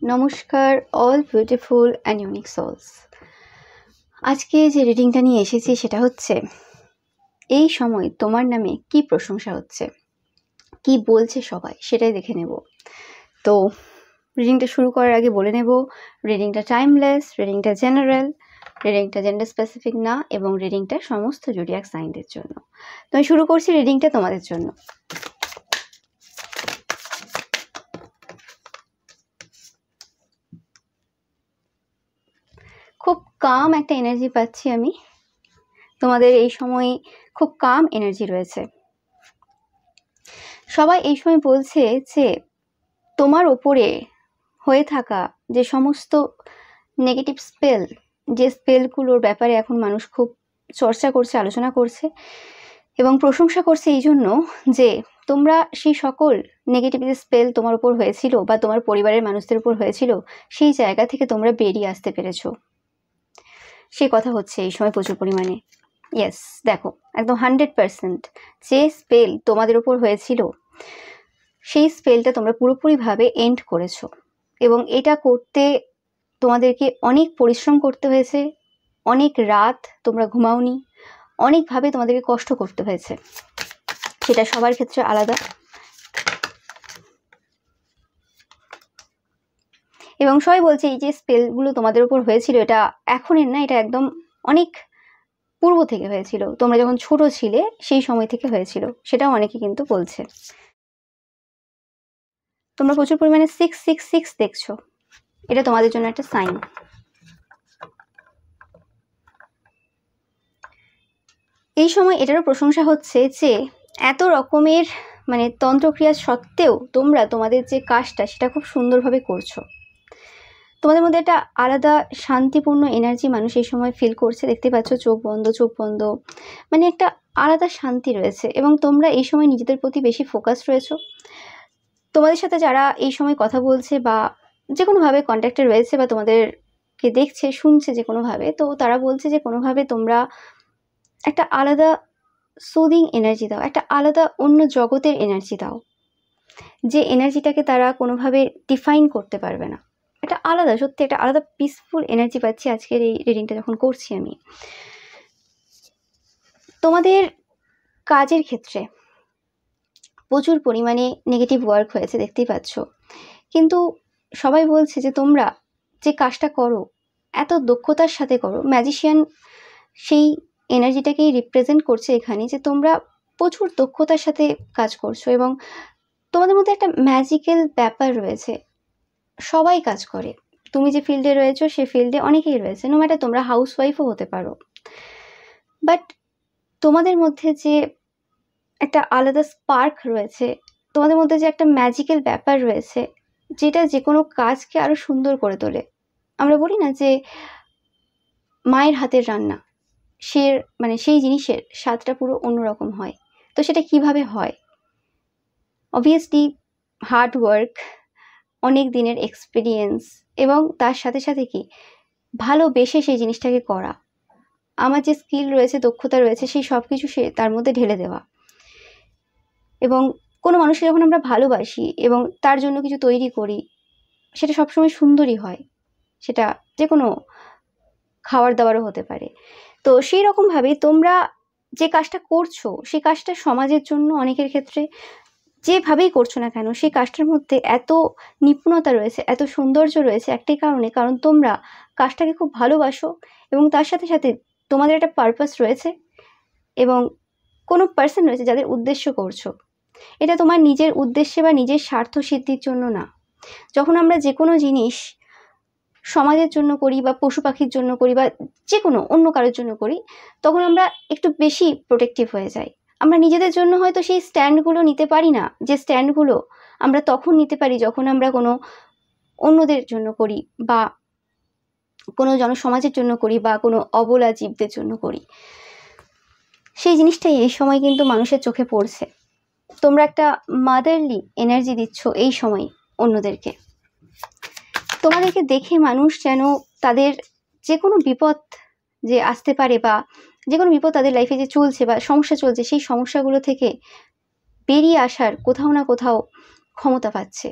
নমস্কার all beautiful and unique souls. আজকে যে রিডিংটা নিয়ে এসেছি সেটা হচ্ছে এই সময় তোমার নামে কি প্রশংসা হচ্ছে, কি বলছে সবাই, সেটাই দেখে নেব। তো রিডিংটা শুরু করার আগে বলে নেব, রিডিংটা টাইমলেস, রিডিংটা জেনারেল, রিডিংটা জেন্ডার স্পেসিফিক না, এবং রিডিংটা সমস্ত জোডিয়াক সাইনদের জন্য। তো আমি শুরু করছি রিডিংটা তোমাদের জন্য। খুব কাম একটা এনার্জি পাচ্ছি আমি, তোমাদের এই সময় খুব কাম এনার্জি রয়েছে। সবাই এই সময় বলছে যে তোমার ওপরে হয়ে থাকা যে সমস্ত নেগেটিভ স্পেল, যে স্পেলগুলোর ব্যাপারে এখন মানুষ খুব চর্চা করছে, আলোচনা করছে এবং প্রশংসা করছে এই জন্য যে তোমরা সেই সকল নেগেটিভ যে স্পেল তোমার উপর হয়েছিল বা তোমার পরিবারের মানুষদের উপর হয়েছিল, সেই জায়গা থেকে তোমরা বেরিয়ে আসতে পেরেছো। সেই কথা হচ্ছে এই সময় প্রচুর পরিমাণে। ইয়েস, দেখো একদম 100% যে স্পেল তোমাদের উপর হয়েছিল সেই স্পেলটা তোমরা পুরোপুরিভাবে এন্ড করেছো, এবং এটা করতে তোমাদেরকে অনেক পরিশ্রম করতে হয়েছে, অনেক রাত তোমরা ঘুমাওনি, অনেকভাবে তোমাদেরকে কষ্ট করতে হয়েছে। সেটা সবার ক্ষেত্রে আলাদা, এবং সবাই বলছে এই যে স্পেলগুলো তোমাদের উপর হয়েছিল এটা এখনের না, এটা একদম অনেক পূর্ব থেকে হয়েছিল, তোমরা যখন ছোট ছিলে সেই সময় থেকে হয়েছিল, সেটাও অনেকে কিন্তু বলছে। তোমরা প্রচুর পরিমাণে 666 দেখছো, এটা তোমাদের জন্য একটা সাইন। এই সময় এটারও প্রশংসা হচ্ছে যে এত রকমের তন্ত্রক্রিয়া সত্ত্বেও তোমরা তোমাদের যে কাজটা সেটা খুব সুন্দরভাবে করছো। তোমাদের মধ্যে একটা আলাদা শান্তিপূর্ণ এনার্জি মানুষ এই সময় ফিল করছে, দেখতে পাচ্ছ চোখ বন্ধ, একটা আলাদা শান্তি রয়েছে, এবং তোমরা এই সময় নিজেদের প্রতি বেশি ফোকাস রয়েছো। তোমাদের সাথে যারা এই সময় কথা বলছে বা যে কোনোভাবে কন্ট্যাক্টে রয়েছে বা তোমাদেরকে দেখছে শুনছে যে কোনোভাবে, তো তারা বলছে যে কোনোভাবে তোমরা একটা আলাদা সুদিং এনার্জি দাও, একটা আলাদা অন্য জগতের এনার্জি দাও, যে এনার্জিটাকে তারা কোনোভাবে ডিফাইন করতে পারবে না। এটা আলাদা, সত্যি একটা আলাদা পিসফুল এনার্জি পাচ্ছি আজকের এই রিডিংটা যখন করছি আমি। তোমাদের কাজের ক্ষেত্রে প্রচুর পরিমাণে নেগেটিভ ওয়ার্ক হয়েছে, দেখতেই পাচ্ছ, কিন্তু সবাই বলছে যে তোমরা যে কাজটা করো এত দক্ষতার সাথে করো। ম্যাজিশিয়ান সেই এনার্জিটাকেই রিপ্রেজেন্ট করছে এখানে, যে তোমরা প্রচুর দক্ষতার সাথে কাজ করছো এবং তোমাদের মধ্যে একটা ম্যাজিক্যাল ব্যাপার রয়েছে। সবাই কাজ করে, তুমি যে ফিল্ডে রয়েছো সে ফিল্ডে অনেকেই রয়েছে, নো ম্যাটার তোমরা হাউস ওয়াইফও হতে পারো, বাট তোমাদের মধ্যে যে একটা আলাদা স্পার্ক রয়েছে, তোমাদের মধ্যে যে একটা ম্যাজিক্যাল ব্যাপার রয়েছে, যেটা যে কোনো কাজকে আরো সুন্দর করে তোলে। আমরা বলি না যে মায়ের হাতের রান্না, সেই জিনিসের স্বাদটা পুরো অন্যরকম হয়। তো সেটা কিভাবে হয়? অবভিয়াসলি হার্ড ওয়ার্ক, অনেক দিনের এক্সপিরিয়েন্স, এবং তার সাথে সাথে কি ভালোবেসে সেই জিনিসটাকে করা। আমার যে স্কিল রয়েছে, দক্ষতা রয়েছে, সেই সব কিছু সে তার মধ্যে ঢেলে দেওয়া। এবং কোনো মানুষকে যখন আমরা ভালোবাসি এবং তার জন্য কিছু তৈরি করি, সেটা সবসময় সুন্দরই হয়, সেটা যে কোনো খাবার দাবারও হতে পারে। তো সেই রকমভাবে তোমরা যে কাজটা করছো সেই কাজটা সমাজের জন্য অনেকের ক্ষেত্রে যেভাবেই করছো না কেন, সেই কাজটার মধ্যে এত নিপুণতা রয়েছে, এত সৌন্দর্য রয়েছে একটাই কারণে, কারণ তোমরা কাজটাকে খুব ভালোবাসো এবং তার সাথে সাথে তোমাদের একটা পারপাস রয়েছে এবং কোনো পার্সন রয়েছে যাদের উদ্দেশ্য করছো। এটা তোমার নিজের উদ্দেশ্যে বা নিজের স্বার্থ সিদ্ধির জন্য না। যখন আমরা যে কোনো জিনিস সমাজের জন্য করি বা পশু পাখির জন্য করি বা যে কোনো অন্য কারোর জন্য করি, তখন আমরা একটু বেশি প্রোটেক্টিভ হয়ে যাই। আমরা নিজেদের জন্য হয়তো সেই স্ট্যান্ডগুলো নিতে পারি না, যে স্ট্যান্ডগুলো আমরা তখন নিতে পারি যখন আমরা কোনো অন্যদের জন্য করি বা কোনো জনসমাজের জন্য করি বা কোনো অবলা জীবদের জন্য করি। সেই জিনিসটাই এই সময় কিন্তু মানুষের চোখে পড়ছে। তোমরা একটা মাদারলি এনার্জি দিচ্ছ এই সময় অন্যদেরকে। তোমাদেরকে দেখে মানুষ যেন তাদের যে কোনো বিপদ যে আসতে পারে বা যে কোনো বিপদ তাদের লাইফে যে চলছে বা সমস্যা চলছে, সেই সমস্যাগুলো থেকে বেরিয়ে আসার কোথাও না কোথাও ক্ষমতা পাচ্ছে,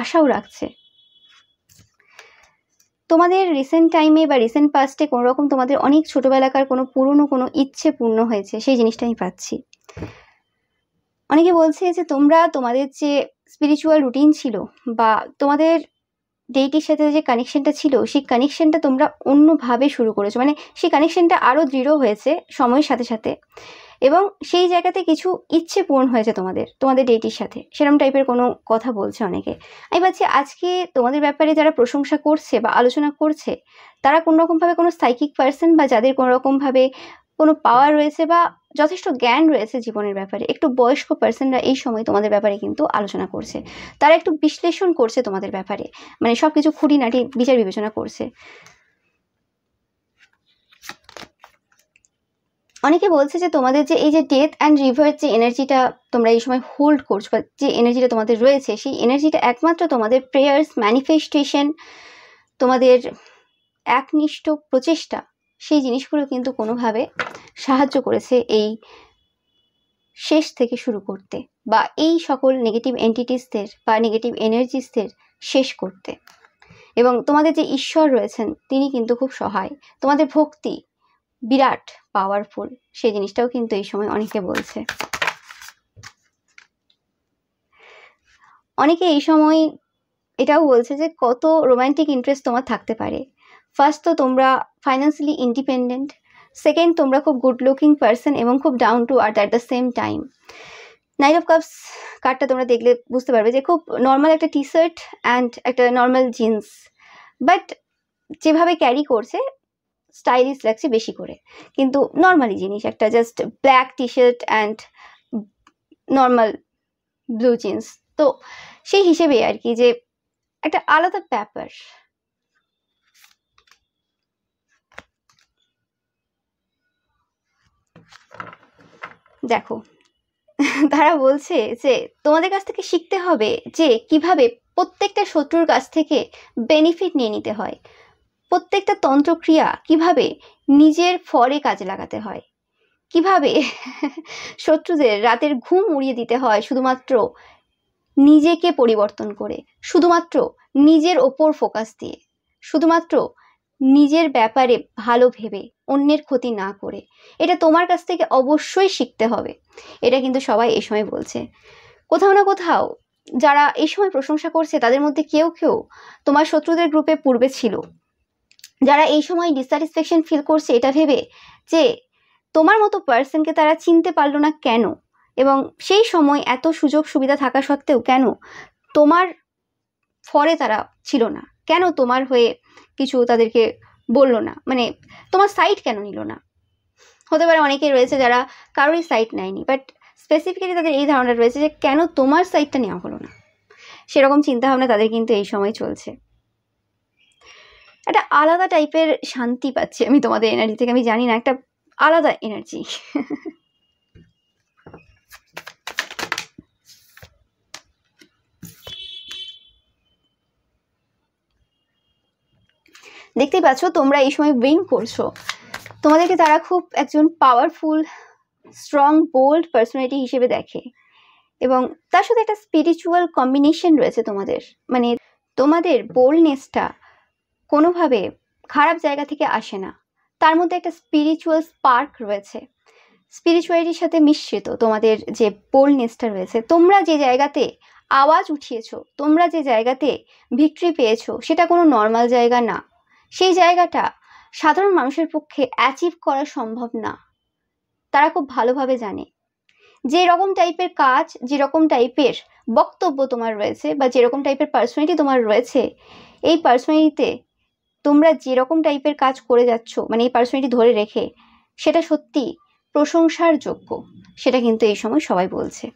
আশাও রাখছে। তোমাদের রিসেন্ট টাইমে বা রিসেন্ট পাস্টে কোনো রকম তোমাদের অনেক ছোটবেলাকার কোনো পুরনো কোনো ইচ্ছে পূর্ণ হয়েছে, সেই জিনিসটা আমি পাচ্ছি। অনেকে বলছে যে তোমরা তোমাদের যে স্পিরিচুয়াল রুটিন ছিল বা তোমাদের ডেইটির সাথে যে কানেকশনটা ছিল, সেই কানেকশনটা তোমরা অন্যভাবে শুরু করেছো, মানে সেই কানেকশনটা আরও দৃঢ় হয়েছে সময়ের সাথে সাথে, এবং সেই জায়গাতে কিছু ইচ্ছে পূরণ হয়েছে তোমাদের ডেইটির সাথে, সেরকম টাইপের কোনো কথা বলছে অনেকে। আমি ভাবছি আজকে তোমাদের ব্যাপারে যারা প্রশংসা করছে বা আলোচনা করছে, তারা কোনোরকমভাবে কোনো সাইকিক পার্সন বা যাদের কোনোরকমভাবে কোনো পাওয়ার রয়েছে বা যথেষ্ট জ্ঞান রয়েছে জীবনের ব্যাপারে, একটু বয়স্ক পার্সনরা এই সময় তোমাদের ব্যাপারে কিন্তু আলোচনা করছে। তারা একটু বিশ্লেষণ করছে তোমাদের ব্যাপারে, মানে সব কিছু খুঁটিনাটি বিচার বিবেচনা করছে। অনেকে বলছে যে তোমাদের যে এই যে ডেথ অ্যান্ড রিভার্স যে এনার্জিটা তোমরা এই সময় হোল্ড করছো, বা যে এনার্জিটা তোমাদের রয়েছে, সেই এনার্জিটা একমাত্র তোমাদের প্রেয়ার্স, ম্যানিফেস্টেশন, তোমাদের একনিষ্ঠ প্রচেষ্টা, সেই জিনিসগুলো কিন্তু কোনোভাবে সাহায্য করেছে এই শেষ থেকে শুরু করতে, বা এই সকল নেগেটিভ এন্টিটিসদের বা নেগেটিভ এনার্জিসদের শেষ করতে। এবং তোমাদের যে ঈশ্বর রয়েছেন তিনি কিন্তু খুব সহায়, তোমাদের ভক্তি বিরাট পাওয়ারফুল, সেই জিনিসটাও কিন্তু এই সময় অনেকে বলছে। অনেকে এই সময় এটাও বলছে যে কত রোমান্টিক ইন্টারেস্ট তোমার থাকতে পারে। ফার্স্ট তো তোমরা ফাইন্যান্সিয়ালি ইন্ডিপেন্ডেন্ট, সেকেন্ড তোমরা খুব গুড লুকিং পার্সন এবং খুব down to earth at the same time. Night of cups কার্ডটা তোমরা দেখলে বুঝতে পারবে যে খুব নর্মাল একটা টি শার্ট অ্যান্ড একটা নর্মাল জিন্স, বাট যেভাবে ক্যারি করছে স্টাইলিশ লাগছে বেশি করে, কিন্তু নর্মালি জিনিস একটা just black T shirt and normal blue jeans. তো সেই হিসেবে আর কি, যে একটা আলাদা ব্যাপার। দেখো তারা বলছে যে তোমাদের কাছ থেকে শিখতে হবে যে কিভাবে প্রত্যেকটা শত্রুর কাছ থেকে বেনিফিট নিয়ে নিতে হয়, প্রত্যেকটা তন্ত্রক্রিয়া কিভাবে নিজের ফরে কাজে লাগাতে হয়, কিভাবে শত্রুদের রাতের ঘুম উড়িয়ে দিতে হয় শুধুমাত্র নিজেকে পরিবর্তন করে, শুধুমাত্র নিজের ওপর ফোকাস দিয়ে, শুধুমাত্র নিজের ব্যাপারে ভালো ভেবে অন্যের ক্ষতি না করে। এটা তোমার কাছ থেকে অবশ্যই শিখতে হবে। এটা কিন্তু সবাই এই সময় বলছে। কোথাও না কোথাও যারা এই সময় প্রশংসা করছে তাদের মধ্যে কেউ কেউ তোমার শত্রুদের গ্রুপে পূর্বে ছিল, যারা এই সময় ডিসস্যাটিসফ্যাকশন ফিল করছে এটা ভেবে যে তোমার মতো পার্সনকে তারা চিনতে পারলো না কেন, এবং সেই সময় এত সুযোগ সুবিধা থাকা সত্ত্বেও কেন তোমার ফরে তারা ছিল না, কেন তোমার হয়ে কিছু তাদেরকে বললো না, মানে তোমার সাইড কেন নিল না। হতে পারে অনেকে রয়েছে যারা কারোরই সাইড নেয়নি, বাট স্পেসিফিক্যালি তাদের এই ধারণা রয়েছে যে কেন তোমার সাইডটা নেওয়া হলো না, সেরকম চিন্তাভাবনা তাদের কিন্তু এই সময় চলছে। একটা আলাদা টাইপের শান্তি পাচ্ছি আমি তোমাদের এনার্জি থেকে, আমি জানি না, একটা আলাদা এনার্জি। দেখতেই পাচ্ছ তোমরা এই সময় উইন করছো, তোমাদেরকে তারা খুব একজন পাওয়ারফুল, স্ট্রং, বোল্ড পার্সোনালিটি হিসেবে দেখে, এবং তার সাথে একটা স্পিরিচুয়াল কম্বিনেশন রয়েছে তোমাদের, মানে তোমাদের বোল্ডনেসটা কোনোভাবে খারাপ জায়গা থেকে আসে না, তার মধ্যে একটা স্পিরিচুয়াল স্পার্ক রয়েছে, স্পিরিচুয়ালিটির সাথে মিশ্রিত তোমাদের যে বোল্ডনেসটা রয়েছে। তোমরা যে জায়গাতে আওয়াজ উঠিয়েছো, তোমরা যে জায়গাতে ভিক্টরি পেয়েছো, সেটা কোনো নর্মাল জায়গা না, সেই জায়গাটা সাধারণ মানুষের পক্ষে অ্যাচিভ করা সম্ভব না। তারা খুব ভালোভাবে জানে যে রকম টাইপের কাজ, যেরকম টাইপের বক্তব্য তোমার রয়েছে, বা যেরকম টাইপের পার্সোনালিটি তোমার রয়েছে, এই পার্সোনালিটিতে তোমরা যেরকম টাইপের কাজ করে যাচ্ছ, মানে এই পার্সোনালিটি ধরে রেখে, সেটা সত্যি প্রশংসার যোগ্য, সেটা কিন্তু এই সময় সবাই বলছে।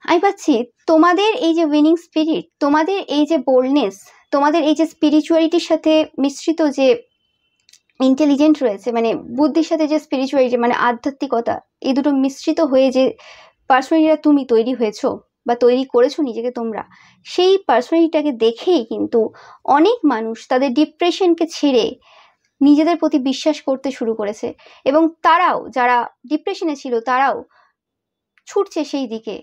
আমি পাচ্ছি তোমাদের এই যে উইনিং স্পিরিট, তোমাদের এই যে বোল্ডনেস, তোমাদের এই যে স্পিরিচুয়ালিটির সাথে মিশ্রিত যে ইন্টেলিজেন্ট রয়েছে, মানে বুদ্ধির সাথে যে স্পিরিচুয়ালিটি, মানে আধ্যাত্মিকতা, এই দুটো মিশ্রিত হয়ে যে পার্সোনালিটিটা তুমি তৈরি হয়েছো বা তৈরি করেছো নিজেকে তোমরা, সেই পার্সোনালিটিটাকে দেখেই কিন্তু অনেক মানুষ তাদের ডিপ্রেশনকে ছেড়ে নিজেদের প্রতি বিশ্বাস করতে শুরু করেছে, এবং তারাও যারা ডিপ্রেশনে ছিল তারাও ছুটছে সেই দিকে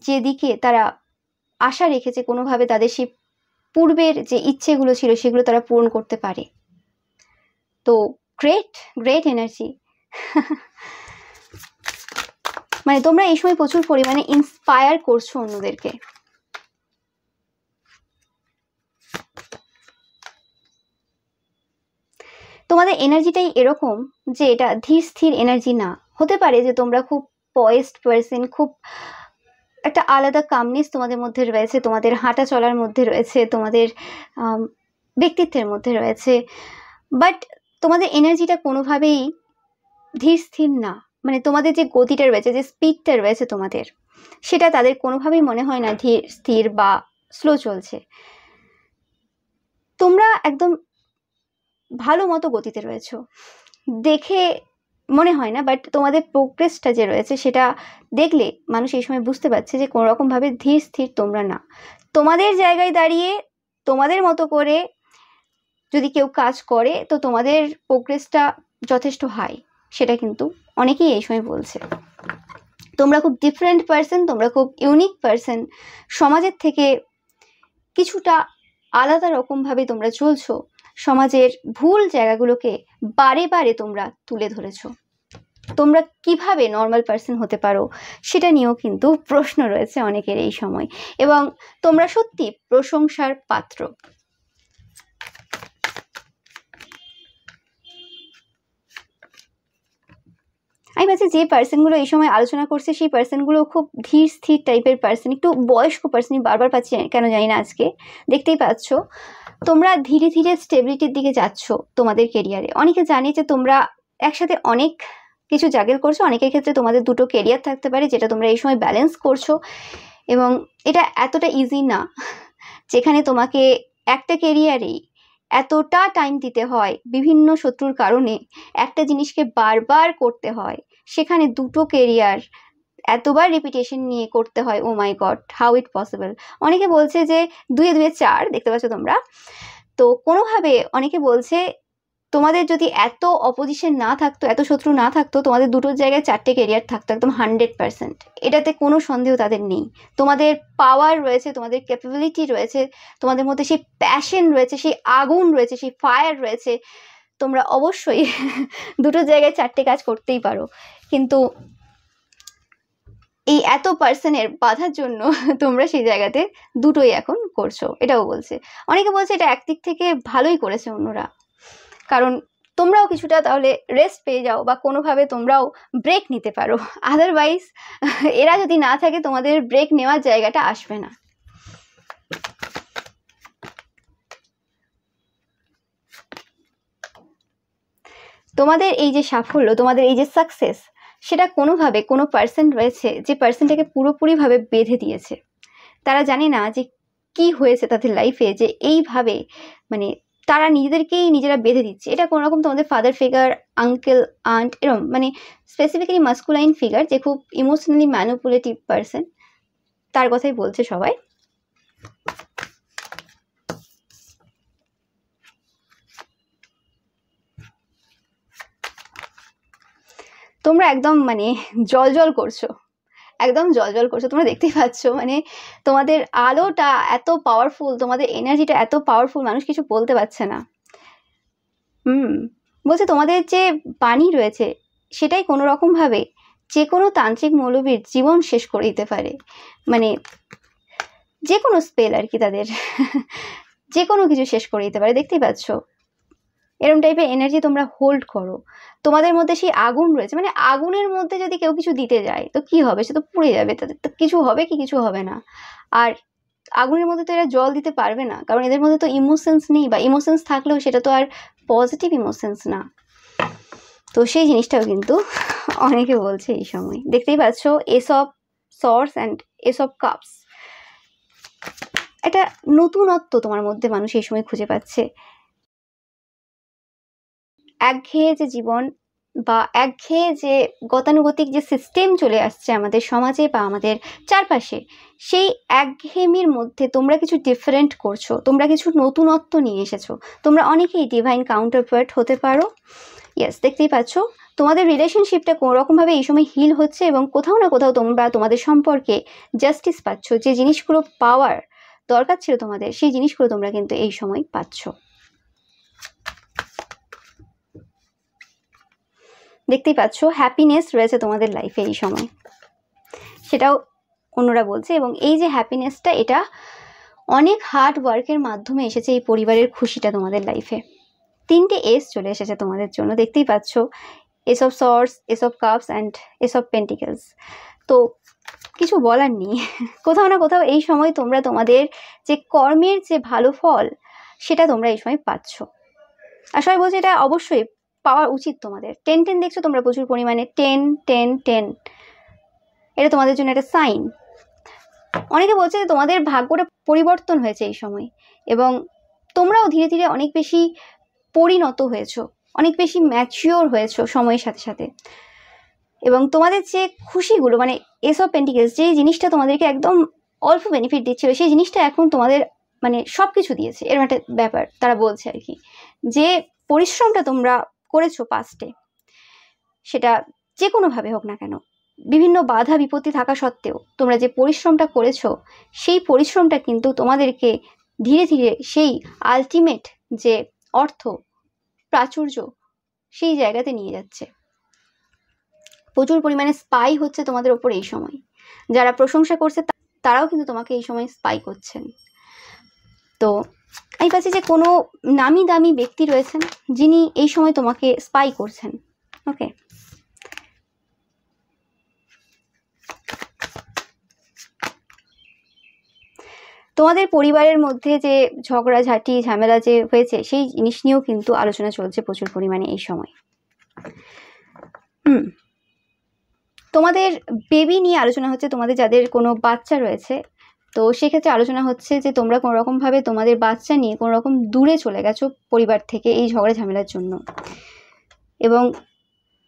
যেদিকে তারা আশা রেখেছে কোনোভাবে তাদের সেই পূর্বের যে ইচ্ছেগুলো ছিল সেগুলো তারা পূরণ করতে পারে। তো গ্রেট গ্রেট এনার্জি। মানে তোমরা এই সময় প্রচুর পরিমাণে ইন্সপায়ার করছো অন্যদেরকে। তোমাদের এনার্জিটাই এরকম যে এটা ধীর স্থির এনার্জি না। হতে পারে যে তোমরা খুব পয়েসড পার্সন, খুব একটা আলাদা কামনেস তোমাদের মধ্যে রয়েছে, তোমাদের হাঁটা চলার মধ্যে রয়েছে, তোমাদের ব্যক্তিত্বের মধ্যে রয়েছে, বাট তোমাদের এনার্জিটা কোনোভাবেই ধীর স্থির না। মানে তোমাদের যে গতিটা রয়েছে, যে স্পিডটা রয়েছে তোমাদের, সেটা তাদের কোনোভাবেই মনে হয় না ধীর স্থির বা স্লো চলছে। তোমরা একদম ভালো মতো গতিতে রয়েছো, দেখে মনে হয় না, বাট তোমাদের প্রোগ্রেসটা যে রয়েছে সেটা দেখলে মানুষ এই সময় বুঝতে পারছে যে কোনো রকমভাবে ধীর স্থির তোমরা না। তোমাদের জায়গায় দাঁড়িয়ে তোমাদের মতো করে যদি কেউ কাজ করে তো তোমাদের প্রোগ্রেসটা যথেষ্ট হাই, সেটা কিন্তু অনেকেই এই সময় বলছে। তোমরা খুব ডিফারেন্ট পার্সন, তোমরা খুব ইউনিক পার্সন, সমাজের থেকে কিছুটা আলাদা রকমভাবে তোমরা চলছো, সমাজের ভুল জায়গাগুলোকে বারে বারে তোমরা তুলে ধরেছো। তোমরা কিভাবে নর্মাল পার্সন হতে পারো সেটা নিয়েও কিন্তু প্রশ্ন রয়েছে অনেকের এই সময়, এবং তোমরা সত্যি প্রশংসার পাত্র। আমি ভাবছি যে পার্সনগুলো এই সময় আলোচনা করছে সেই পার্সনগুলো খুব ধীর স্থির টাইপের পার্সন, একটু বয়স্ক পার্সন। বারবার পাচ্ছি কেন জানি না, আজকে দেখতেই পাচ্ছ তোমরা ধীরে ধীরে স্টেবিলিটির দিকে যাচ্ছ তোমাদের কেরিয়ারে। অনেকে জানে যে তোমরা একসাথে অনেক কিছু জাগেল করছো, অনেকের ক্ষেত্রে তোমাদের দুটো কেরিয়ার থাকতে পারে যেটা তোমরা এই সময় ব্যালেন্স করছো, এবং এটা এতটা ইজি না যেখানে তোমাকে একটা কেরিয়ারেই এতটা টাইম দিতে হয়, বিভিন্ন শত্রুর কারণে একটা জিনিসকে বারবার করতে হয়, সেখানে দুটো কেরিয়ার এতবার রিপিটেশন নিয়ে করতে হয়। ও মাই গড, হাউ ইট পসিবল। অনেকে বলছে যে 2 2 4, দেখতে পাচ্ছ তোমরা। তো কোনোভাবে অনেকে বলছে তোমাদের যদি এত অপোজিশন না থাকতো, এত শত্রু না থাকতো, তোমাদের দুটোর জায়গায় 4টে কেরিয়ার থাকতো একদম 100%। এটাতে কোনো সন্দেহ তাদের নেই। তোমাদের পাওয়ার রয়েছে, তোমাদের ক্যাপাবিলিটি রয়েছে, তোমাদের মধ্যে সেই প্যাশন রয়েছে, সেই আগুন রয়েছে, সেই ফায়ার রয়েছে। তোমরা অবশ্যই দুটো জায়গায় 4টে কাজ করতেই পারো, কিন্তু এই এত পার্সনের বাধার জন্য তোমরা সেই জায়গাতে দুটোই এখন করছো। এটাও বলছে, অনেকে বলছে এটা একদিক থেকে ভালোই করেছে অন্যরা, কারণ তোমরাও কিছুটা তাহলে রেস্ট পেয়ে যাও বা কোনোভাবে তোমরাও ব্রেক নিতে পারো। আদারওয়াইজ এরা যদি না থাকে তোমাদের ব্রেক নেওয়ার জায়গাটা আসবে না। তোমাদের এই যে সাফল্য, তোমাদের এই যে সাকসেস, সেটা কোনোভাবে কোনো পার্সন রয়েছে যে পার্সনটাকে পুরোপুরিভাবে বেঁধে দিয়েছে। তারা জানে না যে কি হয়েছে তাদের লাইফে, যে এইভাবে মানে তারা নিজেদেরকেই নিজেরা বেঁধে দিচ্ছে। এটা কোনো রকম তোমাদের ফাদার ফিগার, আঙ্কেল, আন্ট, এরকম মানে স্পেসিফিক্যালি মাস্কুলাইন ফিগার যে খুব ইমোশনালি ম্যানিপুলেটিভ পার্সন, তার কথাই বলছে সবাই। তোমরা একদম মানে জল জল করছো, একদম জল জল করছো। তোমরা দেখতেই পাচ্ছ মানে তোমাদের আলোটা এত পাওয়ারফুল, তোমাদের এনার্জিটা এত পাওয়ারফুল, মানুষ কিছু বলতে পারছে না। বলছে তোমাদের যে বাণী রয়েছে সেটাই কোনো রকমভাবে যে কোনো তান্ত্রিক মৌলবীর জীবন শেষ করে দিতে পারে। মানে যে কোনো স্পেল আর কি, তাদের যে কোনো কিছু শেষ করে দিতে পারে। দেখতেই পাচ্ছ এরকম টাইপের এনার্জি তোমরা হোল্ড করো। তোমাদের মধ্যে সেই আগুন রয়েছে, মানে আগুনের মধ্যে যদি কেউ কিছু দিতে যায় তো কি হবে, সে তো পুড়ে যাবে, তাদের তো কিছু হবে কি, কিছু হবে না। আর আগুনের মধ্যে তো এরা জল দিতে পারবে না, কারণ এদের মধ্যে তো ইমোশনস নেই, বা ইমোশনস থাকলেও সেটা তো আর পজিটিভ ইমোশনস না। তো সেই জিনিসটাও কিন্তু অনেকে বলছে এই সময়। দেখতেই পাচ্ছ S of source and S of cups, একটা নতুনত্ব তোমার মধ্যে মানুষ এই সময় খুঁজে পাচ্ছে। একঘেয়ে যে জীবন বা একঘেয়ে যে গতানুগতিক যে সিস্টেম চলে আসছে আমাদের সমাজে বা আমাদের চারপাশে, সেই একঘেয়েমির মধ্যে তোমরা কিছু ডিফারেন্ট করছো, তোমরা কিছু নতুনত্ব নিয়ে এসেছো। তোমরা অনেকেই ডিভাইন কাউন্টারপার্ট হতে পারো, ইয়েস, দেখতেই পাচ্ছ তোমাদের রিলেশনশিপটা কোনো রকমভাবে এই সময় হিল হচ্ছে এবং কোথাও না কোথাও তোমরা তোমাদের সম্পর্কে জাস্টিস পাচ্ছ। যে জিনিসগুলো পাওয়ার দরকার ছিল তোমাদের, সেই জিনিসগুলো তোমরা কিন্তু এই সময় পাচ্ছ। দেখতেই পাচ্ছ হ্যাপিনেস রয়েছে তোমাদের লাইফে এই সময়, সেটাও অন্যরা বলছে। এবং এই যে হ্যাপিনেসটা, এটা অনেক হার্ড ওয়ার্কের মাধ্যমে এসেছে এই পরিবারের খুশিটা তোমাদের লাইফে। 3টে এস চলে এসেছে তোমাদের জন্য, দেখতেই পাচ্ছ, S of sorts, S of cups and S of pentacles. তো কিছু বলার নেই, কোথাও না কোথাও এই সময় তোমরা তোমাদের যে কর্মের যে ভালো ফল, সেটা তোমরা এই সময় পাচ্ছ। আর সবাই বলছে এটা অবশ্যই পাওয়া উচিত তোমাদের। 10-10 দেখছো তোমরা প্রচুর পরিমাণে, 10-10-10, এটা তোমাদের জন্য একটা সাইন। অনেকে বলছে যে তোমাদের ভাগ্যটা পরিবর্তন হয়েছে এই সময়, এবং তোমরাও ধীরে ধীরে অনেক বেশি পরিণত হয়েছো, অনেক বেশি ম্যাচিওর হয়েছো সময়ের সাথে সাথে। এবং তোমাদের যে খুশিগুলো, মানে এস অফ পেন্টিকেলস, যে জিনিসটা তোমাদেরকে একদম অল্প বেনিফিট দিচ্ছিল, সেই জিনিসটা এখন তোমাদের মানে সব কিছু দিয়েছে, এরকম একটা ব্যাপার তারা বলছে আর কি। যে পরিশ্রমটা তোমরা করেছো পাস্টে, সেটা যে কোনোভাবে হোক না কেন, বিভিন্ন বাধা বিপত্তি থাকা সত্ত্বেও তোমরা যে পরিশ্রমটা করেছো, সেই পরিশ্রমটা কিন্তু তোমাদেরকে ধীরে ধীরে সেই আলটিমেট যে অর্থ প্রাচুর্য, সেই জায়গাতে নিয়ে যাচ্ছে। প্রচুর পরিমাণে স্পাই হচ্ছে তোমাদের ওপর এই সময়। যারা প্রশংসা করছে তারাও কিন্তু তোমাকে এই সময় স্পাই করছেন। তো আমি পাচ্ছি যে কোনো নামি দামি ব্যক্তি রয়েছেন যিনি এই সময় তোমাকে স্পাই করছেন। ওকে, তোমাদের পরিবারের মধ্যে যে ঝগড়াঝাঁটি ঝামেলা যে হয়েছে, সেই জিনিস নিয়েও কিন্তু আলোচনা চলছে প্রচুর পরিমাণে এই সময়। তোমাদের বেবি নিয়ে আলোচনা হচ্ছে, তোমাদের যাদের কোনো বাচ্চা রয়েছে, তো সেক্ষেত্রে আলোচনা হচ্ছে যে তোমরা কোনো রকমভাবে তোমাদের বাচ্চা নিয়ে কোনো রকম দূরে চলে গেছো পরিবার থেকে এই ঝগড়া ঝামেলার জন্য। এবং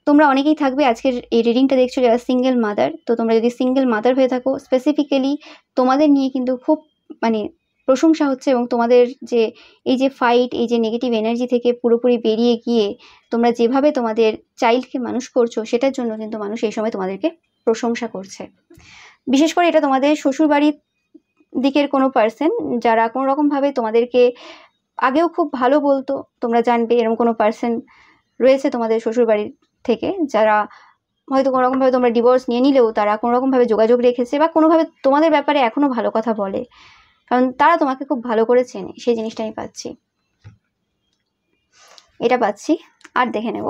তোমরা অনেকেই থাকবে আজকের এই রিডিংটা দেখছো যারা সিঙ্গেল মাদার। তো তোমরা যদি সিঙ্গেল মাদার হয়ে থাকো, স্পেসিফিক্যালি তোমাদের নিয়ে কিন্তু খুব মানে প্রশংসা হচ্ছে, এবং তোমাদের যে এই যে ফাইট, এই যে নেগেটিভ এনার্জি থেকে পুরোপুরি বেরিয়ে গিয়ে তোমরা যেভাবে তোমাদের চাইল্ডকে মানুষ করছো, সেটার জন্য কিন্তু মানুষ এই সময় তোমাদেরকে প্রশংসা করছে। বিশেষ করে এটা তোমাদের শ্বশুরবাড়ির দিকের কোনো পার্সন, যারা কোনো রকমভাবে তোমাদেরকে আগেও খুব ভালো বলতো, তোমরা জানবে এরকম কোনো পার্সন রয়েছে তোমাদের শ্বশুরবাড়ির থেকে, যারা হয়তো কোনো রকমভাবে তোমরা ডিভোর্স নিয়ে নিলেও তারা কোনো রকমভাবে যোগাযোগ রেখেছে বা কোনোভাবে তোমাদের ব্যাপারে এখনো ভালো কথা বলে, কারণ তারা তোমাকে খুব ভালো করে চেনে। সেই জিনিসটা আমি পাচ্ছি, এটা পাচ্ছি। আর দেখে নেব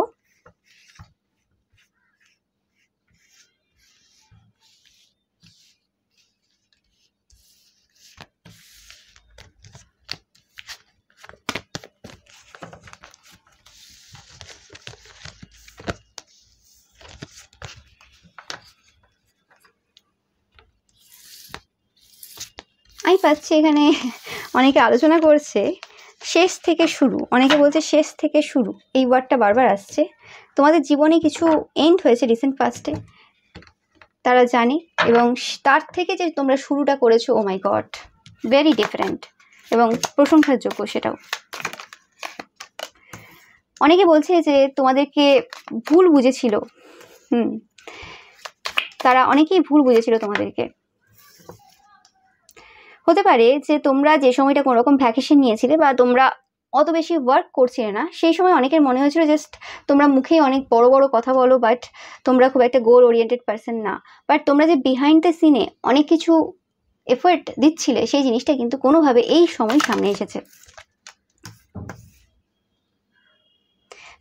আমি পাচ্ছি এখানে অনেকে আলোচনা করছে শেষ থেকে শুরু। অনেকে বলছে শেষ থেকে শুরু, এই ওয়ার্ডটা বারবার আসছে। তোমাদের জীবনে কিছু এন্ড হয়েছে রিসেন্ট পাস্টে, তারা জানে, এবং তার থেকে যে তোমরা শুরুটা করেছো, ও মাই গড, ভেরি ডিফারেন্ট এবং প্রশংসার যোগ্য সেটাও। অনেকে বলছে যে তোমাদেরকে ভুল বুঝেছিল, তারা অনেকেই ভুল বুঝেছিল তোমাদেরকে। হতে পারে যে তোমরা যে সময়টা কোনো রকম ভ্যাকেশন নিয়েছিলে বা তোমরা অত বেশি ওয়ার্ক করছিলে না, সেই সময় অনেকের মনে হয়েছিল জাস্ট তোমরা মুখেই অনেক বড় বড় কথা বলো, বাট তোমরা খুব একটা গোল ওরিয়েন্টেড পার্সন না। বাট তোমরা যে বিহাইন্ড দ্য সিনে অনেক কিছু এফোর্ট দিচ্ছিলে, সেই জিনিসটা কিন্তু কোনোভাবে এই সময় সামনে এসেছে।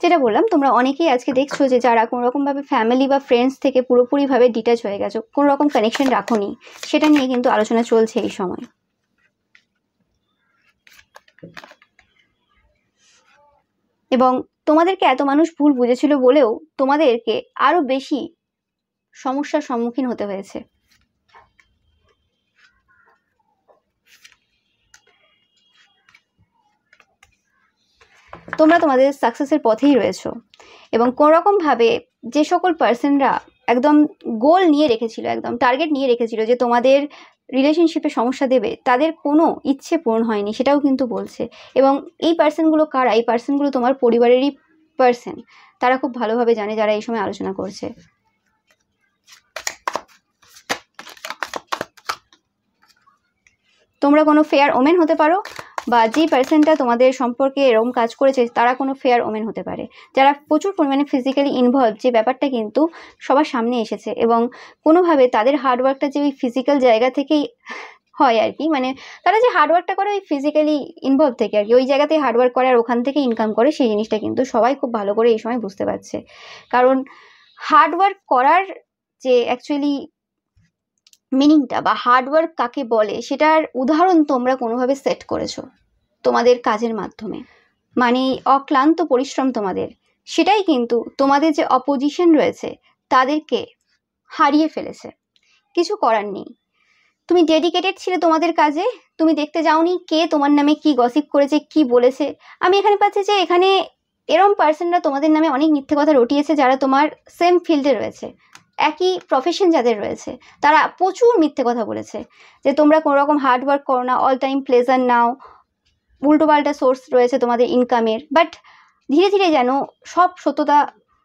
যেটা বললাম, তোমরা অনেকেই আজকে দেখছো যে যারা কোনো রকমভাবে ফ্যামিলি বা ফ্রেন্ডস থেকে পুরোপুরিভাবে ডিটাচ হয়ে গেছো, কোনো রকম কানেকশন রাখোনি, সেটা নিয়ে কিন্তু আলোচনা চলছে এই সময়। এবং তোমাদেরকে এত মানুষ ভুল বুঝেছিল বলেও তোমাদেরকে আরো বেশি সমস্যার সম্মুখীন হতে হয়েছে। তোমরা তোমাদের সাকসেসের পথেই রয়েছো, এবং কোনো রকমভাবে যে সকল পার্সনরা একদম গোল নিয়ে রেখেছিল, একদম টার্গেট নিয়ে রেখেছিল যে তোমাদের রিলেশনশিপে সমস্যা দেবে, তাদের কোনো ইচ্ছে পূরণ হয়নি, সেটাও কিন্তু বলছে। এবং এই পার্সনগুলো কারা? এই পার্সনগুলো তোমার পরিবারেরই পার্সন, তারা খুব ভালোভাবে জানে যারা এই সময় আলোচনা করছে। তোমরা কোনো ফেয়ার ওমেন হতে পারো, বা যে পার্সনটা তোমাদের সম্পর্কে এরকম কাজ করেছে তারা কোনো ফেয়ার ওমেন হতে পারে, যারা প্রচুর পরিমাণে ফিজিক্যালি ইনভলভ, যে ব্যাপারটা কিন্তু সবার সামনে এসেছে। এবং কোনোভাবে তাদের হার্ডওয়ার্কটা যে ওই ফিজিক্যাল জায়গা থেকেই হয় আর কি, মানে তারা যে হার্ডওয়ার্কটা করে ওই ফিজিক্যালি ইনভলভ থেকে আর কি, ওই জায়গাতেই হার্ডওয়ার্ক করে আর ওখান থেকে ইনকাম করে, সেই জিনিসটা কিন্তু সবাই খুব ভালো করে এই সময় বুঝতে পারছে। কারণ হার্ডওয়ার্ক করার যে অ্যাকচুয়ালি মিনিংটা বা হার্ডওয়ার্ক কাকে বলে সেটার উদাহরণ তোমরা কোনোভাবে সেট করেছো তোমাদের কাজের মাধ্যমে, মানে অক্লান্ত পরিশ্রম তোমাদের, সেটাই কিন্তু তোমাদের যে অপোজিশন রয়েছে তাদেরকে হারিয়ে ফেলেছে। কিছু করার নেই, তুমি ডেডিকেটেড ছিলে তোমাদের কাজে, তুমি দেখতে যাওনি কে তোমার নামে কি গসিপ করেছে, কি বলেছে। আমি এখানে পাচ্ছি যে এখানে এরম পার্সনরা তোমাদের নামে অনেক মিথ্যে কথা রটিয়েছে, যারা তোমার সেম ফিল্ডে রয়েছে, একই প্রফেশন যাদের রয়েছে, তারা প্রচুর মিথ্যে কথা বলেছে যে তোমরা কোনো রকম হার্ডওয়ার্ক করো না, অল টাইম প্লেজার নাও, উল্টোপাল্টা সোর্স রয়েছে তোমাদের ইনকামের। বাট ধীরে ধীরে যেন সব সত্যতা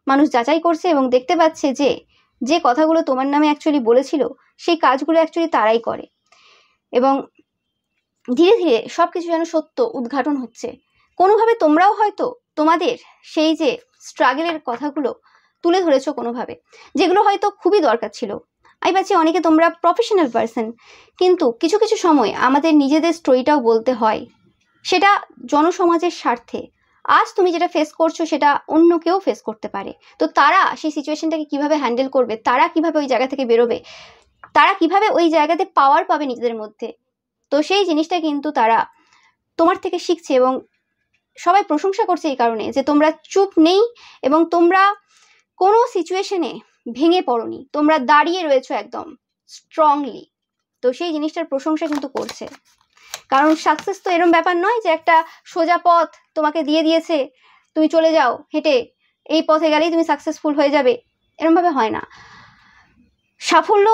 মানুষ যাচাই করছে এবং দেখতে পাচ্ছে যে যে কথাগুলো তোমার নামে অ্যাকচুয়ালি বলেছিল সেই কাজগুলো অ্যাকচুয়ালি তারাই করে, এবং ধীরে ধীরে সব কিছু যেন সত্য উদ্ঘাটন হচ্ছে। কোনোভাবে তোমরাও হয়তো তোমাদের সেই যে স্ট্রাগলের কথাগুলো তুলে ধরেছো কোনোভাবে, যেগুলো হয়তো খুবই দরকার ছিল। আমি পাচ্ছি অনেকে তোমরা প্রফেশনাল পার্সন, কিন্তু কিছু কিছু সময় আমাদের নিজেদের স্টোরিটাও বলতে হয়, সেটা জনসমাজের স্বার্থে। আজ তুমি যেটা ফেস করছো সেটা অন্য কেউ ফেস করতে পারে, তো তারা সেই সিচুয়েশনটাকে কিভাবে হ্যান্ডেল করবে, তারা কিভাবে ওই জায়গা থেকে বেরোবে, তারা কিভাবে ওই জায়গাতে পাওয়ার পাবে নিজেদের মধ্যে, তো সেই জিনিসটা কিন্তু তারা তোমার থেকে শিখছে। এবং সবাই প্রশংসা করছে এই কারণে যে তোমরা চুপ নেই এবং তোমরা কোনো সিচুয়েশনে ভেঙে পড়োনি, তোমরা দাঁড়িয়ে রয়েছো একদম স্ট্রংলি। তো সেই জিনিসটার প্রশংসা কিন্তু করছে, কারণ সাকসেস তো এরম ব্যাপার নয় যে একটা সোজা পথ তোমাকে দিয়ে দিয়েছে, তুমি চলে যাও হেঁটে, এই পথে গেলেই তুমি সাকসেসফুল হয়ে যাবে, এরমভাবে হয় না। সাফল্য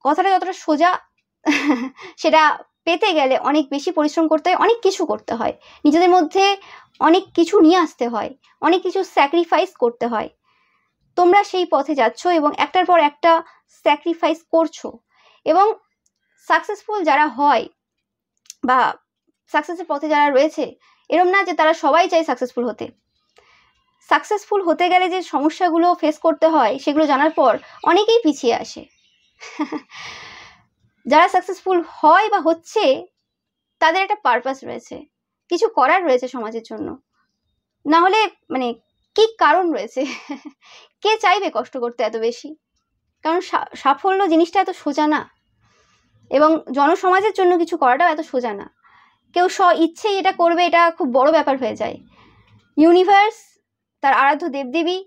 কথাটা যতটা সোজা সেটা পেতে গেলে অনেক বেশি পরিশ্রম করতে হয়, অনেক কিছু করতে হয়, নিজেদের মধ্যে অনেক কিছু নিয়ে আসতে হয়, অনেক কিছু স্যাক্রিফাইস করতে হয়। তোমরা সেই পথে যাচ্ছ এবং একটার পর একটা স্যাক্রিফাইস করছো। এবং সাকসেসফুল যারা হয় বা সাকসেসের পথে যারা রয়েছে, এরম না যে তারা সবাই চায় সাকসেসফুল হতে। সাকসেসফুল হতে গেলে যে সমস্যাগুলো ফেস করতে হয় সেগুলো জানার পর অনেকেই পিছিয়ে আসে। যারা সাকসেসফুল হয় বা হচ্ছে তাদের একটা পারপাস রয়েছে, কিছু করার রয়েছে সমাজের জন্য, না হলে মানে কি কারণ রয়েছে কে চাইবে কষ্ট করতে এত বেশি? কারণ সাফল্য জিনিসটা এত সোজা না, এবং জনসমাজের জন্য কিছু করাটাও এত সোজা না। কেউ ইচ্ছেই এটা করবে, এটা খুব বড় ব্যাপার হয়ে যায়। ইউনিভার্স তার আরাধ্য দেবদেবী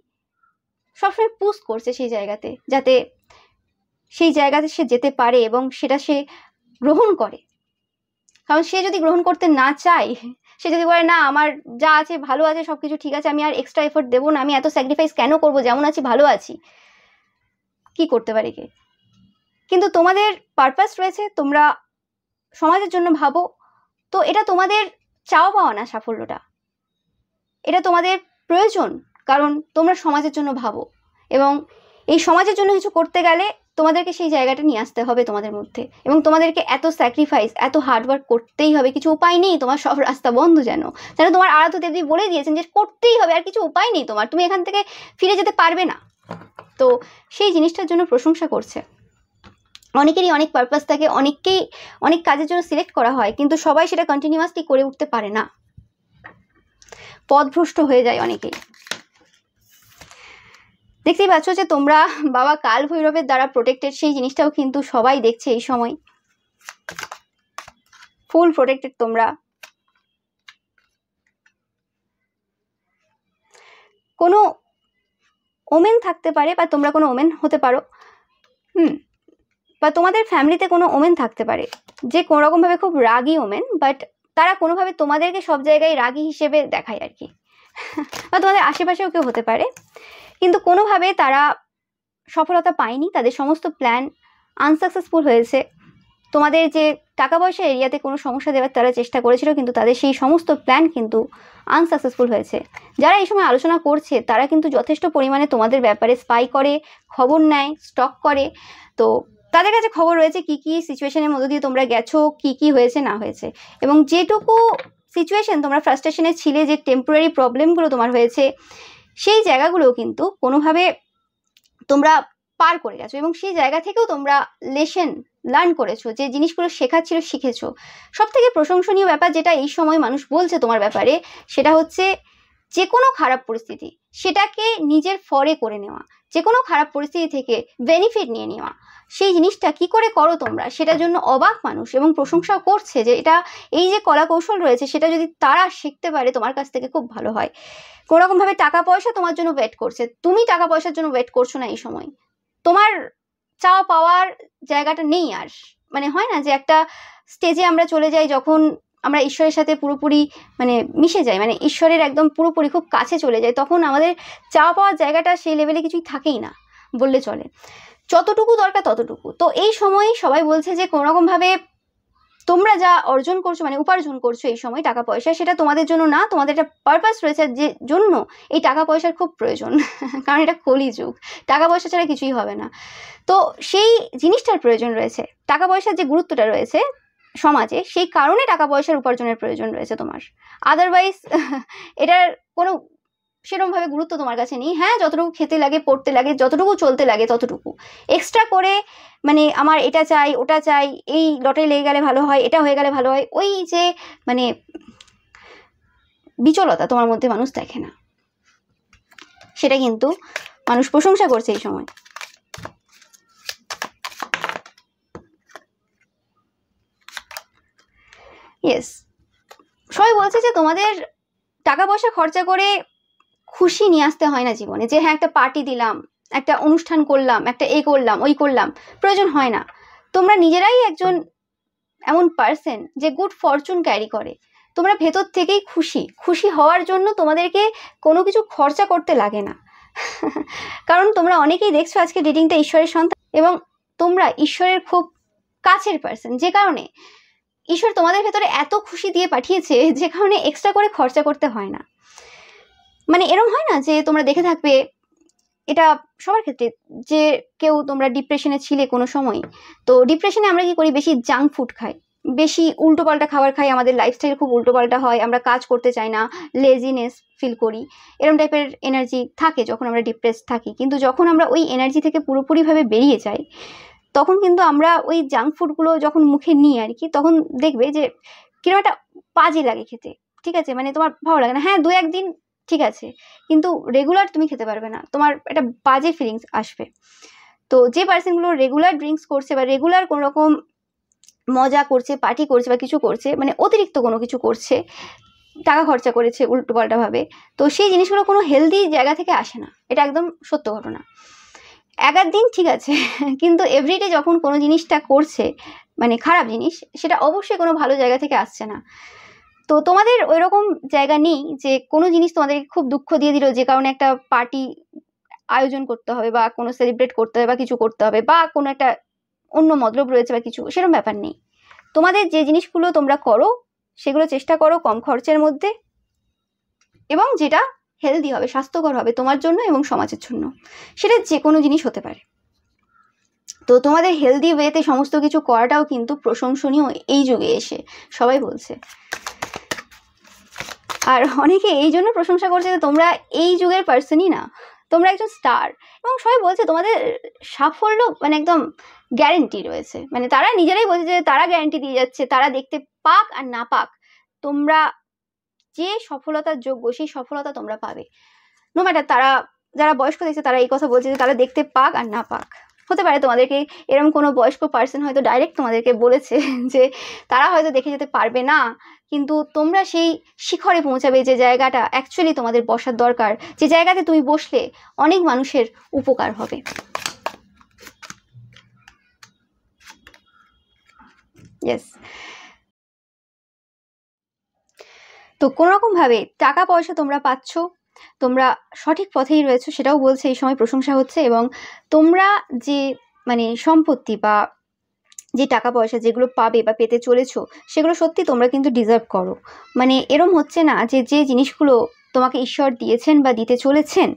সবসময় পুশ করছে সেই জায়গাতে, যাতে সেই জায়গাতে সে যেতে পারে এবং সেটা সে গ্রহণ করে। কারণ সে যদি গ্রহণ করতে না চায়, সে যদি বলে না আমার যা আছে ভালো আছে, সব কিছু ঠিক আছে, আমি আর এক্সট্রা এফোর্ট দেবো না, আমি এত স্যাক্রিফাইস কেন করবো, যেমন আছি ভালো আছি, কি করতে পারে কে? কিন্তু তোমাদের পারপাস রয়েছে, তোমরা সমাজের জন্য ভাবো, তো এটা তোমাদের চাওয়া পাওয়া না সাফল্যটা, এটা তোমাদের প্রয়োজন, কারণ তোমরা সমাজের জন্য ভাবো এবং এই সমাজের জন্য কিছু করতে গেলে তোমাদেরকে সেই জায়গাটা নিয়ে আসতে হবে তোমাদের মধ্যে, এবং তোমাদেরকে এত স্যাক্রিফাইস এত হার্ডওয়ার্ক করতেই হবে, কিছু উপায় নেই, তোমার সব রাস্তা বন্ধ। যেন তোমার আরাধ্য দেবী বলে দিয়েছেন যে করতেই হবে, আর কিছু উপায় নেই তোমার, তুমি এখান থেকে ফিরে যেতে পারবে না। তো সেই জিনিসটার জন্য প্রশংসা করছে। অনেকেরই অনেক পারপাস থাকে, অনেককেই অনেক কাজের জন্য সিলেক্ট করা হয়, কিন্তু সবাই সেটা কন্টিনিউয়াসলি করে উঠতে পারে না, পথভ্রষ্ট হয়ে যায় অনেকেই। দেখতেই পাচ্ছ যে তোমরা বাবা কাল ভৈরবের দ্বারা প্রোটেক্টেড, সেই জিনিসটাও কিন্তু সবাই দেখছে এই সময়, ফুল প্রোটেক্টেড তোমরা। কোনো ওমেন থাকতে পারে বা তোমরা কোনো ওমেন হতে পারো, বা তোমাদের ফ্যামিলিতে কোনো ওমেন থাকতে পারে যে কোনো রকমভাবে খুব রাগী ওমেন, বাট তারা কোনোভাবে তোমাদেরকে সব জায়গায় রাগী হিসেবে দেখায় আর কি, বা তোমাদের আশেপাশেও কেউ হতে পারে, কিন্তু কোনোভাবে তারা সফলতা পায়নি, তাদের সমস্ত প্ল্যান আনসাকসেসফুল হয়েছে। তোমাদের যে টাকা পয়সা এরিয়াতে কোনো সমস্যা দেওয়ার তারা চেষ্টা করেছিল, কিন্তু তাদের সেই সমস্ত প্ল্যান কিন্তু আনসাকসেসফুল হয়েছে। যারা এই সময় আলোচনা করছে তারা কিন্তু যথেষ্ট পরিমাণে তোমাদের ব্যাপারে স্পাই করে, খবর নেয়, স্টক করে। তো তাদের কাছে খবর রয়েছে কি কি সিচুয়েশনের মধ্যে দিয়ে তোমরা গেছো, কি কি হয়েছে না হয়েছে, এবং যেটুকু সিচুয়েশন তোমরা ফ্রাস্ট্রেশনে ছিলে, যে টেম্পোরারি প্রবলেমগুলো তোমার হয়েছে, সেই জায়গাগুলোও কিন্তু কোনোভাবে তোমরা পার করে গেছো, এবং সেই জায়গা থেকেও তোমরা লেসন লার্ন করেছো, যে জিনিসগুলো শেখার ছিল শিখেছো। সব থেকে প্রশংসনীয় ব্যাপার যেটা এই সময় মানুষ বলছে তোমার ব্যাপারে, সেটা হচ্ছে যে কোনো খারাপ পরিস্থিতি সেটাকে নিজের ফরে করে নেওয়া, যে কোনো খারাপ পরিস্থিতি থেকে বেনিফিট নিয়ে নেওয়া। সেই জিনিসটা কি করে করো তোমরা, সেটার জন্য অবাক মানুষ, এবং প্রশংসাও করছে যে এটা এই যে কলা কৌশল রয়েছে সেটা যদি তারা শিখতে পারে তোমার কাছ থেকে খুব ভালো হয়। কোনোরকমভাবে টাকা পয়সা তোমার জন্য ওয়েট করছে, তুমি টাকা পয়সার জন্য ওয়েট করছো না এই সময়। তোমার চাওয়া পাওয়ার জায়গাটা নেই আর। মানে হয় না যে একটা স্টেজে আমরা চলে যাই যখন আমরা ঈশ্বরের সাথে পুরোপুরি মানে মিশে যাই, মানে ঈশ্বরের একদম পুরোপুরি খুব কাছে চলে যাই, তখন আমাদের চাওয়া পাওয়ার জায়গাটা সেই লেভেলে কিছুই থাকেই না বললে চলে, যতটুকু দরকার ততটুকু। তো এই সময় সবাই বলছে যে কোনোরকমভাবে তোমরা যা অর্জন করছো, মানে উপার্জন করছো এই সময় টাকা পয়সা, সেটা তোমাদের জন্য না, তোমাদের একটা পারপাস রয়েছে যে জন্য এই টাকা পয়সার খুব প্রয়োজন। কারণ এটা কলিযুগ, টাকা পয়সা ছাড়া কিছুই হবে না। তো সেই জিনিসটার প্রয়োজন রয়েছে, টাকা পয়সার যে গুরুত্বটা রয়েছে সমাজে, সেই কারণে টাকা পয়সার উপার্জনের প্রয়োজন রয়েছে তোমার। আদারওয়াইজ এটার কোনো সেরকমভাবে গুরুত্ব তোমার কাছে নেই। হ্যাঁ, যতটুকু খেতে লাগে, পড়তে লাগে, যতটুকু চলতে লাগে ততটুকু, এক্সট্রা করে মানে আমার এটা চাই ওটা চাই, এই লটারি লেগে গেলে ভালো হয়, এটা হয়ে গেলে ভালো হয়, ওই যে মানে বিচলতা তোমার মধ্যে মানুষ দেখে না, সেটা কিন্তু মানুষ প্রশংসা করছে এই সময়। ইয়েস, সবাই বলছে যে তোমাদের টাকা পয়সা খরচা করে খুশি নিয়ে আসতে হয় না জীবনে, যে হ্যাঁ একটা পার্টি দিলাম, একটা অনুষ্ঠান করলাম, একটা এই করলাম ওই করলাম, প্রয়োজন হয় না। তোমরা নিজেরাই একজন এমন পার্সন যে গুড ফরচুন ক্যারি করে, তোমরা ভেতর থেকেই খুশি, খুশি হওয়ার জন্য তোমাদেরকে কোনো কিছু খরচা করতে লাগে না। কারণ তোমরা অনেকেই দেখছো আজকে রিডিংটা ঈশ্বরের সন্তান, এবং তোমরা ঈশ্বরের খুব কাছের পার্সন, যে কারণে ঈশ্বর তোমাদের ভেতরে এত খুশি দিয়ে পাঠিয়েছে, যে কারণে এক্সট্রা করে খরচা করতে হয় না। মানে এরকম হয় না যে তোমরা দেখে থাকবে, এটা সবার ক্ষেত্রে, যে কেউ তোমরা ডিপ্রেশনে ছিলে কোনো সময়, তো ডিপ্রেশনে আমরা কি করি, বেশি জাঙ্ক ফুড খাই, বেশি উল্টোপাল্টা খাবার খাই, আমাদের লাইফস্টাইল খুব উল্টোপাল্টা হয়, আমরা কাজ করতে চাই না, লেজিনেস ফিল করি, এরকম টাইপের এনার্জি থাকে যখন আমরা ডিপ্রেসড থাকি। কিন্তু যখন আমরা ওই এনার্জি থেকে পুরোপুরিভাবে বেরিয়ে যাই, তখন কিন্তু আমরা ওই জাঙ্ক ফুডগুলো যখন মুখে নিই আর কি, তখন দেখবে যে কিরকম একটা বাজে লাগে খেতে, ঠিক আছে, মানে তোমার ভালো লাগে না। হ্যাঁ, দু একদিন ঠিক আছে, কিন্তু রেগুলার তুমি খেতে পারবে না, তোমার একটা বাজে ফিলিংস আসবে। তো যে পার্সনগুলো রেগুলার ড্রিঙ্কস করছে বা রেগুলার কোনো রকম মজা করছে, পার্টি করছে বা কিছু করছে, মানে অতিরিক্ত কোনো কিছু করছে, টাকা খরচা করেছে উল্টোপাল্টাভাবে, তো সেই জিনিসগুলো কোনো হেলদি জায়গা থেকে আসে না, এটা একদম সত্য ঘটনা। এক দিন ঠিক আছে, কিন্তু এভরিডে যখন কোনো জিনিসটা করছে, মানে খারাপ জিনিস, সেটা অবশ্যই কোনো ভালো জায়গা থেকে আসছে না। তো তোমাদের ওই রকম জায়গা নেই যে কোনো জিনিস তোমাদেরকে খুব দুঃখ দিয়ে দিল, যে কারণে একটা পার্টি আয়োজন করতে হবে বা কোনো সেলিব্রেট করতে হবে বা কিছু করতে হবে, বা কোনো একটা অন্য মতলব রয়েছে বা কিছু, সেরকম ব্যাপার নেই। তোমাদের যে জিনিসগুলো তোমরা করো সেগুলো চেষ্টা করো কম খরচের মধ্যে, এবং যেটা হেলদি হবে, স্বাস্থ্যকর হবে তোমার জন্য এবং সমাজের জন্য, সেটা যে কোনো জিনিস হতে পারে। তো তোমাদের হেলদি ওয়েতে সমস্ত কিছু করাটাও কিন্তু প্রশংসনীয় এই যুগে এসে, সবাই বলছে। আর অনেকে এই জন্য প্রশংসা করছে যে তোমরা এই যুগের পার্সনই না, তোমরা একজন স্টার, এবং সবাই বলছে তোমাদের সাফল্য মানে একদম গ্যারেন্টি রয়েছে, মানে তারা নিজেরাই বলছে যে তারা গ্যারেন্টি দিয়ে যাচ্ছে, তারা দেখতে পাক আর না পাক, তোমরা যে সফলতার যোগ্য সেই সফলতা তোমরা পাবে। নো ম্যাটার তারা যারা বয়স্ক দেখছে তারা এই কথা বলছে যে তারা দেখতে পাক আর না পাক। হতে পারে তোমাদেরকে এরকম কোনো বয়স্ক পার্সন হয়তো ডাইরেক্ট তোমাদেরকে বলেছে যে তারা হয়তো দেখে যেতে পারবে না, কিন্তু তোমরা সেই শিখরে পৌঁছাবে যে জায়গাটা অ্যাকচুয়ালি তোমাদের বসার দরকার, যে জায়গাতে তুমি বসলে অনেক মানুষের উপকার হবে। ইয়েস, তো কোনোরকমভাবে টাকা পয়সা তোমরা পাচ্ছ, তোমরা সঠিক পথেই রয়েছো, সেটাও বলছে এই সময় প্রশংসা হচ্ছে। এবং তোমরা যে মানে সম্পত্তি বা যে টাকা পয়সা যেগুলো পাবে বা পেতে চলেছো সেগুলো সত্যি তোমরা কিন্তু ডিজার্ভ করো। মানে এরম হচ্ছে না যে যে জিনিসগুলো তোমাকে ঈশ্বর দিয়েছেন বা দিতে চলেছেন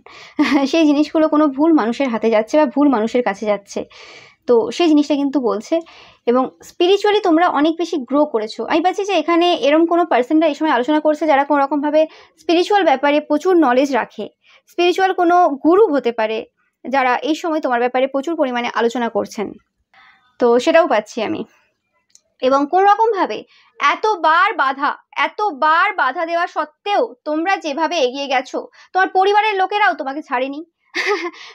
সেই জিনিসগুলো কোনো ভুল মানুষের হাতে যাচ্ছে বা ভুল মানুষের কাছে যাচ্ছে। তো সেই জিনিসটা কিন্তু বলছে। এবং স্পিরিচুয়ালি তোমরা অনেক বেশি গ্রো করেছো। আমি পাচ্ছি যে এখানে এরম কোনো পার্সনরা এই সময় আলোচনা করছে যারা কোনো রকমভাবে স্পিরিচুয়াল ব্যাপারে প্রচুর নলেজ রাখে। স্পিরিচুয়াল কোনো গুরু হতে পারে যারা এই সময় তোমার ব্যাপারে প্রচুর পরিমাণে আলোচনা করছেন। তো সেটাও পাচ্ছি আমি। এবং কোনো রকমভাবে এতবার বাধা দেওয়া সত্ত্বেও তোমরা যেভাবে এগিয়ে গেছো, তোমার পরিবারের লোকেরাও তোমাকে ছাড়েনি,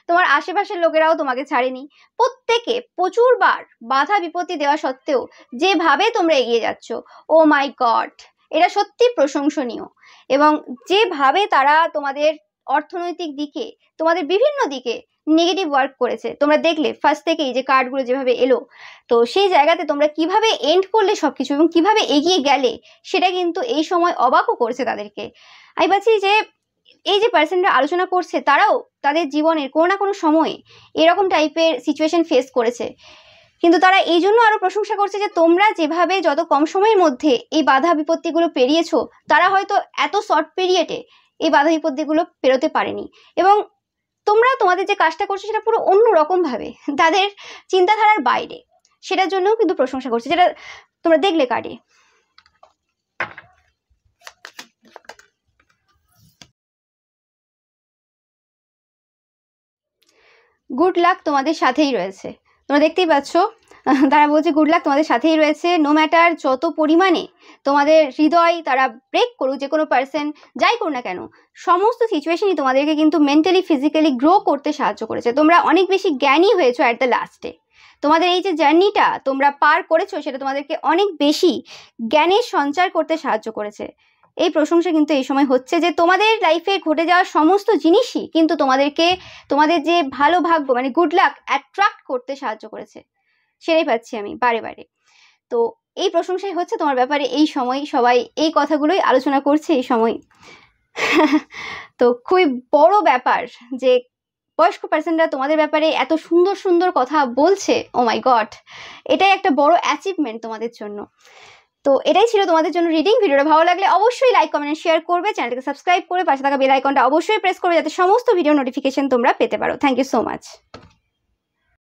তোমার আশেপাশের লোকেরাও তোমাকে ছাড়েনি। প্রত্যেকে প্রচুরবার বাধা বিপত্তি দেওয়া সত্ত্বেও যেভাবে তোমরা এগিয়ে যাচ্ছ, ও মাই গড, এটা সত্যি প্রশংসনীয়। এবং যেভাবে তারা তোমাদের অর্থনৈতিক দিকে, তোমাদের বিভিন্ন দিকে নেগেটিভ ওয়ার্ক করেছে, তোমরা দেখলে ফার্স্ট থেকেই যে কার্ডগুলো যেভাবে এলো, তো সেই জায়গাতে তোমরা কিভাবে এন্ড করলে সবকিছু এবং কিভাবে এগিয়ে গেলে সেটা কিন্তু এই সময় অবাকও করছে তাদেরকে। আমি পাচ্ছি যে এই যে পার্সনরা আলোচনা করছে তারাও তাদের জীবনের কোনো না কোনো সময়ে এরকম টাইপের সিচুয়েশন ফেস করেছে, কিন্তু তারা এই জন্য আরো প্রশংসা করছে যে তোমরা যেভাবে যত কম সময়ের মধ্যে এই বাধা বিপত্তিগুলো পেরিয়েছো, তারা হয়তো এত শর্ট পিরিয়ডে এই বাধা বিপত্তিগুলো পেরোতে পারেনি। এবং তোমরা তোমাদের যে কাজটা করছো সেটা পুরো অন্য রকম ভাবে, তাদের চিন্তাধারার বাইরে, সেটার জন্যও কিন্তু প্রশংসা করছে, যেটা তোমরা দেখলে কার্ডে। গুড লাক তোমাদের সাথেই রয়েছে, তোমরা দেখতেই পাচ্ছ। তারা বলছে গুড লাক তোমাদের সাথেই রয়েছে। নো ম্যাটার যত পরিমাণে তোমাদের হৃদয় তারা ব্রেক করুক, যে কোনো পার্সন যাই করুক না কেন, সমস্ত সিচুয়েশনই তোমাদেরকে কিন্তু মেন্টালি ফিজিক্যালি গ্রো করতে সাহায্য করেছে। তোমরা অনেক বেশি জ্ঞানী হয়েছো অ্যাট দ্য লাস্টে। তোমাদের এই যে জার্নিটা তোমরা পার করেছো সেটা তোমাদেরকে অনেক বেশি জ্ঞানের সঞ্চার করতে সাহায্য করেছে। এই প্রশংসা কিন্তু এই সময় হচ্ছে যে তোমাদের লাইফে ঘটে যাওয়া সমস্ত জিনিসই কিন্তু তোমাদেরকে তোমাদের যে ভালো ভাগ্য মানে গুড লাক অ্যাট্রাক্ট করতে সাহায্য করেছে, সেটাই পাচ্ছি আমি বারে বারে। তো এই প্রশংসাই হচ্ছে তোমার ব্যাপারে এই সময়, সবাই এই কথাগুলোই আলোচনা করছে এই সময়। তো খুবই বড় ব্যাপার যে বয়স্ক পার্সনরা তোমাদের ব্যাপারে এত সুন্দর সুন্দর কথা বলছে। ও মাই গড, এটাই একটা বড় অ্যাচিভমেন্ট তোমাদের জন্য। তো এটাই ছিল তোমাদের জন্য রিডিং। ভিডিওটা ভালো লাগলে অবশ্যই লাইক কমেন্ট শেয়ার করবে, চ্যানেলটাকে সাবস্ক্রাইব করে পাশে থাকা বেল আইকনটা অবশ্যই প্রেস করবে যাতে সমস্ত ভিডিও নোটিফিকেশন তোমরা পেতে পারো। Thank you so much.